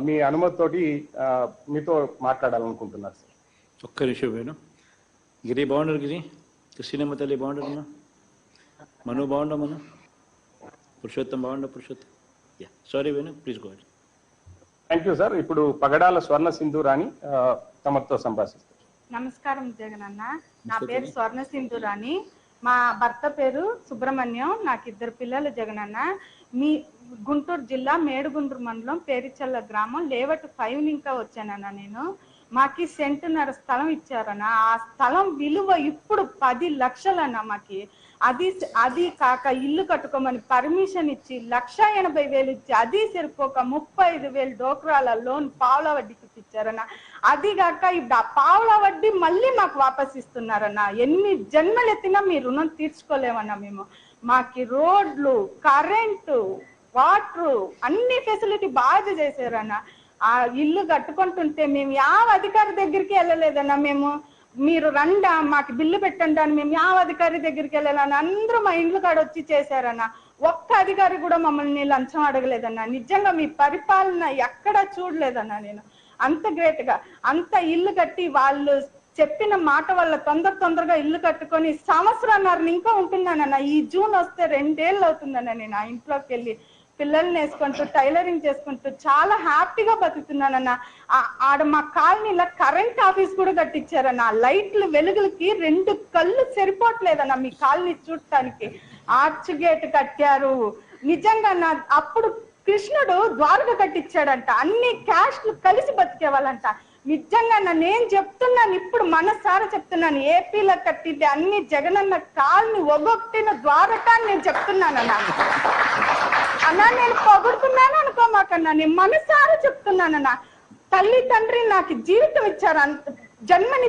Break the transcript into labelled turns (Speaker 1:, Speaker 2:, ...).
Speaker 1: మీ అనుమతితోటి మీతో మాట్లాడాలనుకుంటున్నారు సార్.
Speaker 2: ఒక్క నిమిషం వేణు. గిరి బాగుండరు, గిరి కృష్ణమ్మ తల్లి బాగుండరమ్మా, మను బాగుండ, మను పురుషోత్తం బాగుండ, Purushottam. Sorry Venu, please go ahead.
Speaker 1: Thank you sir. ఇప్పుడు పగడాల స్వర్ణ సింధూరాణి తమతో సంభాషిస్తారు.
Speaker 3: నమస్కారం జగనన్న, నా పేరు స్వర్ణ సింధూరాణి, మా భర్త పేరు సుబ్రహ్మణ్యం, నాకు 2 పిల్లలు జగనన్న. మీ గుంటూరు జిల్లా మేడుగుండ్రు మండలం పేరిచల్ల గ్రామం లేవట్ 5 ఇంకా వచ్చానన్న. నేను మాకి సెంటున్నర స్థలం ఇచ్చారన్న. ఆ స్థలం విలువ ఇప్పుడు 10 లక్షలన్న. మాకి అది కాక ఇల్లు కట్టుకోమని పర్మిషన్ ఇచ్చి 1,80,000 ఇచ్చి అది సరిపోక 35,000 డోక్రాల లోన్ పావుల వడ్డీకి ఇచ్చారన్న. అది కాక ఇప్పుడు ఆ పావుల వడ్డీ మళ్ళీ మాకు వాపస్ ఇస్తున్నారన్న. ఎన్ని జన్మలు ఎత్తినా మీ రుణం తీర్చుకోలేమన్నా మేము. మాకి రోడ్లు, కరెంటు, వాటర్ అన్ని ఫెసిలిటీ బాగా చేశారన్న. ఆ ఇల్లు కట్టుకుంటుంటే మేము యావ అధికారి దగ్గరికి వెళ్ళలేదన్నా. మేము మీరు రండా మాకు బిల్లు పెట్టండి అని మేము యావ అధికారి దగ్గరికి వెళ్ళాలని అందరూ మా ఇండ్లు కాడ వచ్చి చేశారన్న. ఒక్క అధికారి కూడా మమ్మల్ని లంచం అడగలేదన్నా. నిజంగా మీ పరిపాలన ఎక్కడా చూడలేదన్నా. నేను అంత గ్రేట్ గా అంత ఇల్లు కట్టి వాళ్ళు చెప్పిన మాట వల్ల తొందరగా ఇల్లు కట్టుకొని 1.5 సంవత్సరాలు ఇంకా ఉంటున్నానన్న. ఈ జూన్ వస్తే 2 ఏళ్ళు అవుతుందన్న. నేను ఆ ఇంట్లోకి వెళ్ళి పిల్లల్ని వేసుకుంటూ టైలరింగ్ చేసుకుంటూ చాలా హ్యాపీగా బతుకుతున్నానన్న. ఆడ మా కాలనీలో కరెంట్ ఆఫీస్ కూడా కట్టించారన్న. లైట్లు వెలుగులకి 2 కళ్ళు సరిపోవట్లేదన్న మీ కాలనీ చూడటానికి. ఆర్చ్ గేట్ కట్టారు. నిజంగా నా అప్పుడు కృష్ణుడు ద్వారక కట్టించాడంట. అన్ని క్యాస్ట్లు కలిసి బతికేవాళ్ళంట. నిజంగా నేను చెప్తున్నాను, ఇప్పుడు మనసారా చెప్తున్నాను, ఏపీలో కట్టింటే అన్ని జగనన్న కాల్ని ఒగొట్టిన ద్వారకాన్ని నేను చెప్తున్నానన్నా. అన్నా నేను పొగుడుతున్నాను అనుకోమాకన్నా, నేను మనసారా చెప్తున్నానన్నా. తల్లి తండ్రి నాకు జీవితం ఇచ్చారు, జన్మని